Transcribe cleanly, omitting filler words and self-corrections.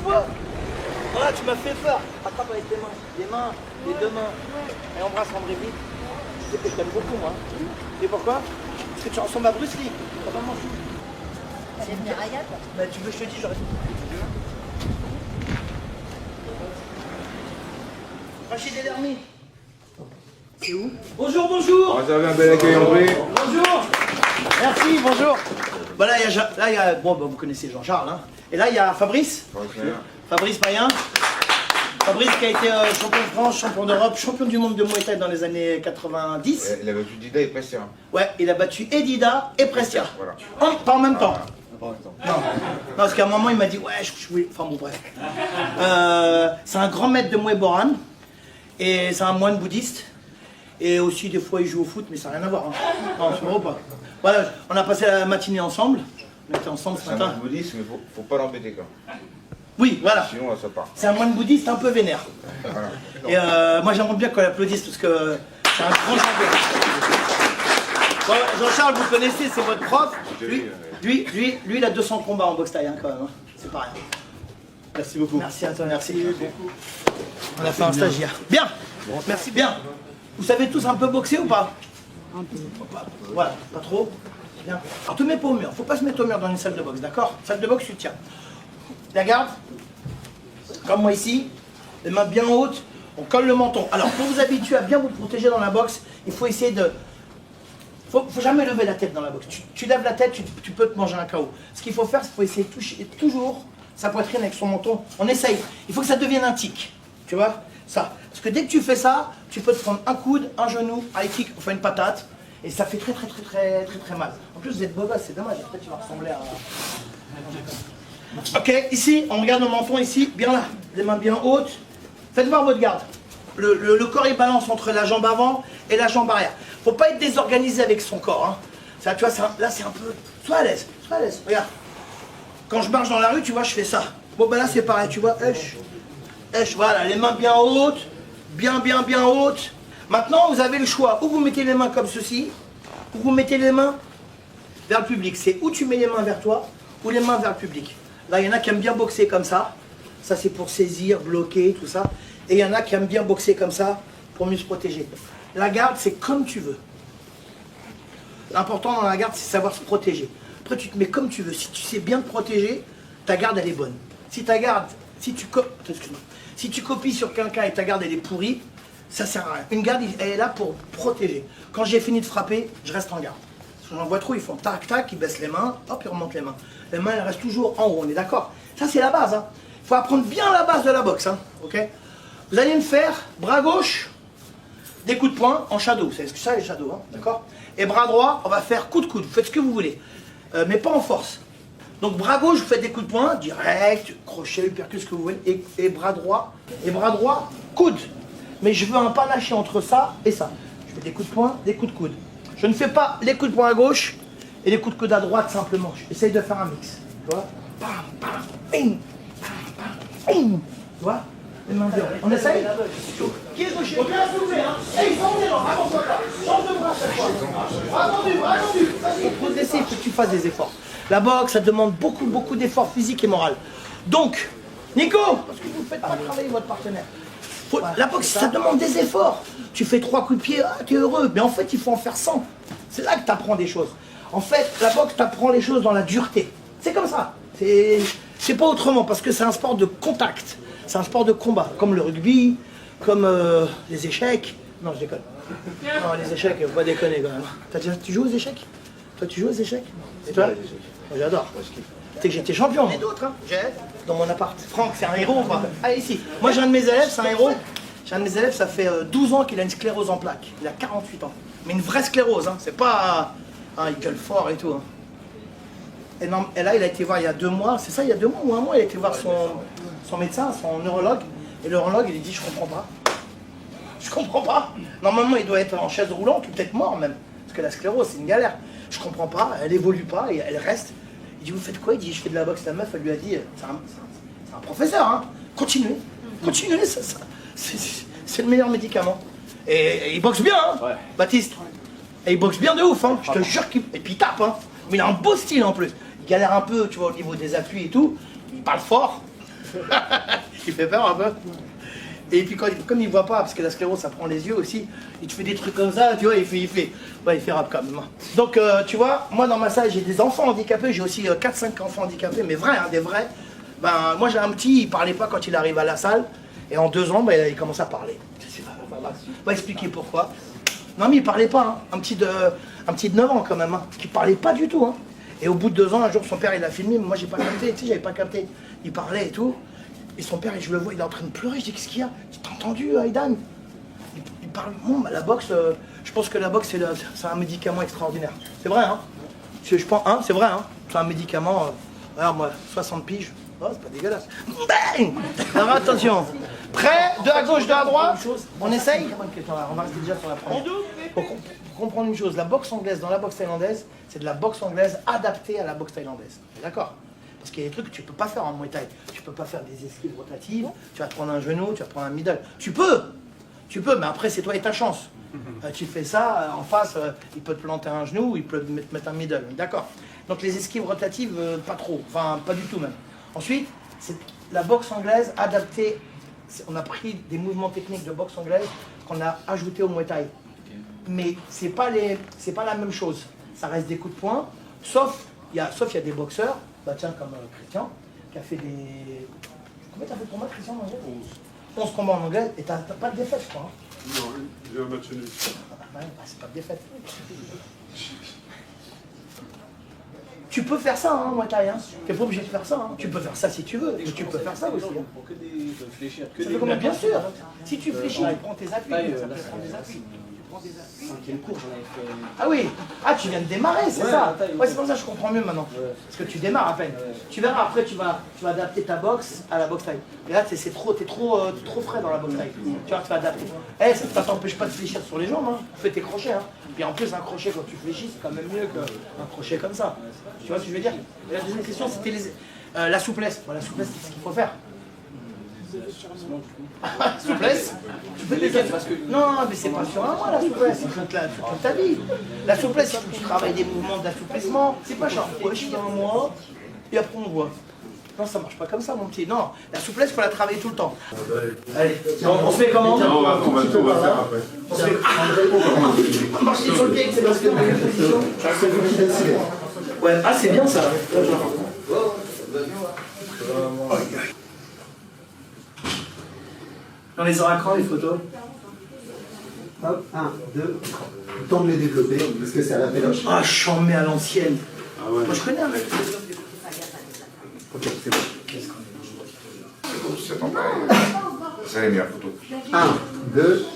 vois? Voilà, tu m'as fait peur. Attrape avec tes mains. Les deux mains. Et embrasse André vite. Tu sais que je t'aime beaucoup, moi. Et pourquoi? Parce que tu ressembles à Bruce Lee. Ça va manger. Elle est venue à Riyad. Bah, tu veux que je te dise, j'aurais dit. Rachid Delermy. C'est où? Bonjour, bonjour. Vous avez un bel accueil, André. Bonjour. Merci, bonjour. Bah là, il y a bon, bah, vous connaissez Jean-Charles, hein. Et là, il y a Fabrice. Fabrice Payen. Fabrice qui a été champion de France, champion d'Europe, champion du monde de Muay Thai dans les années 90. Ouais, il a battu Dida et Prestia. Ouais, il a battu Edida et Prestia. Voilà. Pas en même temps. Pas en même temps. Non, parce qu'à un moment il m'a dit ouais je voulais. Enfin bon bref. C'est un grand maître de Muay Boran et c'est un moine bouddhiste. Et aussi des fois il joue au foot mais ça n'a rien à voir. Hein. Non, c'est vrai pas. Voilà, on a passé la matinée ensemble. On était ensemble ce C'est un matin. moine bouddhiste, mais faut pas l'embêter quoi. Oui, voilà. Sinon ça part. C'est un moine bouddhiste un peu vénère. Voilà. Et moi j'aimerais bien qu'on l'applaudisse parce que c'est un grand champion. Bon, Jean-Charles, vous connaissez, c'est votre prof. Lui, il a 200 combats en boxe thaï, hein, quand même. Hein. C'est pas rien. Merci beaucoup. Merci à toi, merci beaucoup. On a fait un stagiaire. Bien, merci bien. Vous savez tous un peu boxer ou pas? Un peu. Voilà, pas trop. Bien. Alors te mets pas au mur, faut pas se mettre au mur dans une salle de boxe, d'accord? Salle de boxe, tu tiens. La garde, comme moi ici, les mains bien hautes, on colle le menton. Alors pour vous habituer à bien vous protéger dans la boxe, il faut essayer de... Faut jamais lever la tête dans la boxe. Tu lèves la tête, tu peux te manger un KO. Ce qu'il faut faire, c'est qu'il faut essayer de toucher toujours sa poitrine avec son menton. On essaye. Il faut que ça devienne un tic. Tu vois? Ça. Parce que dès que tu fais ça, tu peux te prendre un coude, un genou, high kick, enfin une patate. Et ça fait très mal. En plus, vous êtes beau gosse, c'est dommage. Après, tu vas ressembler à... Ok, ici, on regarde le menton, ici, bien là. Les mains bien hautes. Faites voir votre garde. Le corps, il balance entre la jambe avant et la jambe arrière. Faut pas être désorganisé avec son corps. Hein. Ça, tu vois, là, c'est un peu... Sois à l'aise, regarde. Quand je marche dans la rue, tu vois, je fais ça. Bon, ben là, c'est pareil, tu vois. Voilà, les mains bien hautes. Bien hautes. Maintenant, vous avez le choix. Ou vous mettez les mains comme ceci, ou vous mettez les mains vers le public. C'est où tu mets les mains vers toi, ou les mains vers le public. Là, il y en a qui aiment bien boxer comme ça. Ça, c'est pour saisir, bloquer, tout ça. Et il y en a qui aiment bien boxer comme ça, pour mieux se protéger. La garde, c'est comme tu veux. L'important dans la garde, c'est savoir se protéger. Après, tu te mets comme tu veux. Si tu sais bien te protéger, ta garde, elle est bonne. Si ta garde, si tu copies sur quelqu'un et ta garde, elle est pourrie, ça sert à rien. Une garde, elle est là pour protéger. Quand j'ai fini de frapper, je reste en garde. Parce que j'en vois trop, ils font tac, tac, ils baissent les mains, hop, ils remontent les mains. Les mains, elles restent toujours en haut, on est d'accord? Ça, c'est la base. Hein. Il faut apprendre bien la base de la boxe. Hein. Ok? Vous allez me faire bras gauche, des coups de poing en shadow. Vous savez ce que c'est les shadows, hein, d'accord? Et bras droit, on va faire coup de coude. Vous faites ce que vous voulez, mais pas en force. Donc bras gauche, vous faites des coups de poing, direct, crochet, uppercut, ce que vous voulez. Et bras droit, coude. Mais je veux un panaché entre ça et ça. Je fais des coups de poing, des coups de coude. Je ne fais pas les coups de poing à gauche et les coups de coude à droite simplement. J'essaye de faire un mix. Tu vois? Bam, bam, bing, bam, bam, bing. Tu vois? Les mains bien. On essaye? Qui est gaucher? Bien soulevé, hein? Et ils sont là, avance-toi là. Change de bras cette fois. Attendu. Vas-y, faut te laisser, il faut que tu fasses des efforts. La boxe, ça demande beaucoup d'efforts physiques et moraux. Donc, Nico, parce que vous ne faites pas travailler votre partenaire. La boxe, ça demande des efforts. Tu fais 3 coups de pied, tu es heureux. Mais en fait, il faut en faire 100. C'est là que tu apprends des choses. En fait, la boxe, tu apprends les choses dans la dureté. C'est comme ça. C'est pas autrement, parce que c'est un sport de contact. C'est un sport de combat, comme le rugby, comme les échecs. Non, je déconne. Non, les échecs, faut pas déconner quand même. Tu joues aux échecs? Toi, tu joues aux échecs? Et toi? J'adore. Tu sais que j'étais champion. Et d'autres, hein. J'ai dans mon appart. Franck, c'est un héros ou pas? Allez, ici. Moi, j'ai un de mes élèves, c'est un héros. J'ai un de mes élèves, ça fait 12 ans qu'il a une sclérose en plaques. Il a 48 ans. Mais une vraie sclérose, hein. C'est pas... Ah, il gueule fort et tout. Hein. Et là, il a été voir il y a 2 mois. C'est ça, il y a 2 mois ou 1 mois, il a été voir son médecin, son neurologue. Et le neurologue, il lui dit, je comprends pas. Je comprends pas. Normalement, il doit être en chaise roulante ou peut-être mort même. Parce que la sclérose, c'est une galère. Je comprends pas, elle évolue pas, et elle reste. Il dit, vous faites quoi? Il dit, je fais de la boxe. La meuf, elle lui a dit, c'est un professeur, hein. Continuez, c'est le meilleur médicament. Et il boxe bien, hein, ouais. Baptiste. Et il boxe bien de ouf, hein. Je te jure qu'il... Et puis il tape, hein. Mais il a un beau style en plus. Il galère un peu, tu vois, au niveau des appuis et tout. Il parle fort. Il fait peur un peu. Et puis comme il voit pas, parce que la sclérose ça prend les yeux aussi, il te fait des trucs comme ça, tu vois, il fait rap quand même. Donc tu vois, moi dans ma salle j'ai des enfants handicapés, j'ai aussi 4-5 enfants handicapés, mais vrais, hein, des vrais. Ben, moi j'ai un petit, il parlait pas quand il arrive à la salle, et en 2 ans, ben, il commence à parler. On va expliquer pourquoi. Non mais il parlait pas, hein. Un petit de 9 ans quand même, hein, qui parlait pas du tout. Hein. Et au bout de 2 ans, un jour son père il a filmé, mais moi j'ai pas capté, tu sais, j'avais pas capté. Il parlait et tout. Et son père, je le vois, il est en train de pleurer. Je dis, qu'est-ce qu'il y a? T'as entendu, Aidan? Il parle, bon, bah, la boxe, je pense que la boxe, c'est un médicament extraordinaire. C'est vrai, hein? Je pense, hein, c'est vrai, hein? C'est un médicament, alors moi, 60 piges, oh, c'est pas dégueulasse. Bang! Alors attention, prêt? 2 à gauche, 2 à droite. On essaye? On va rester déjà sur la première. Pour comprendre une chose, la boxe anglaise, dans la boxe thaïlandaise, c'est de la boxe anglaise adaptée à la boxe thaïlandaise. D'accord? Parce qu'il y a des trucs que tu peux pas faire en Muay Thai. Tu peux pas faire des esquives rotatives, tu vas te prendre un genou, tu vas te prendre un middle. Tu peux, mais après c'est toi et ta chance. Tu fais ça, en face, il peut te planter un genou, il peut te mettre un middle. D'accord. Donc les esquives rotatives, pas trop, enfin pas du tout même. Ensuite, c'est la boxe anglaise adaptée. On a pris des mouvements techniques de boxe anglaise qu'on a ajoutés au Muay Thai. Mais c'est pas la même chose. Ça reste des coups de poing, sauf il y a des boxeurs. Bah tiens, comme Christian, qui a fait des... Combien t'as fait de combats, Christian, en anglais? 11 combats en anglais, et t'as pas de défaite, je crois. Hein. Non, j'ai un match nul. Bah, c'est pas de défaite. Tu peux faire ça, hein, Muay Thai, hein. T'es pas obligé de faire ça, hein. Tu peux faire ça si tu veux, mais tu peux faire ça aussi. Hein. Pour que des fléchir. Bien sûr, si tu fléchis, tu prends tes appuis, ça peut prendre des appuis. Cinquième cours, j'en avais fait. Ah oui, ah tu viens de démarrer, c'est ça. Taille, Ouais, c'est pour ça que je comprends mieux maintenant. Ouais. Parce que tu démarres à peine. Ouais. Tu verras après, tu vas adapter ta boxe à la boxe taille. Et là, t'es trop frais dans la boxe taille. Tu vois, tu vas adapter. Eh, ça t'empêche pas de fléchir sur les jambes, hein. Tu fais tes crochets, hein. Puis en plus, un crochet quand tu fléchis, c'est quand même mieux qu'un crochet comme ça. Tu vois ce que je veux dire? Et la deuxième question, c'était la souplesse. Bon, la souplesse, c'est ce qu'il faut faire. Souplesse? Tu peux parce que... Non, mais c'est pas sur un mois la souplesse, c'est toute ta vie. La souplesse, il faut que tu travailles des mouvements d'assouplissement. C'est pas genre, ouais, je fais un mois, et après on voit. Non, ça marche pas comme ça, mon petit. Non, la souplesse, il faut la travailler tout le temps. Allez, on se fait comment? On va faire après. On se fait... On marche sur le pied, c'est parce que... Ouais, ah, c'est bien ça. On les aura quand les photos? Hop, 1, 2, temps de les développer, parce que c'est à la péloche. Ah, j'en mets à l'ancienne. Ah ouais. Moi, je connais un mec. Ok, c'est bon. C'est ton père. C'est les meilleures photos. 1, 2,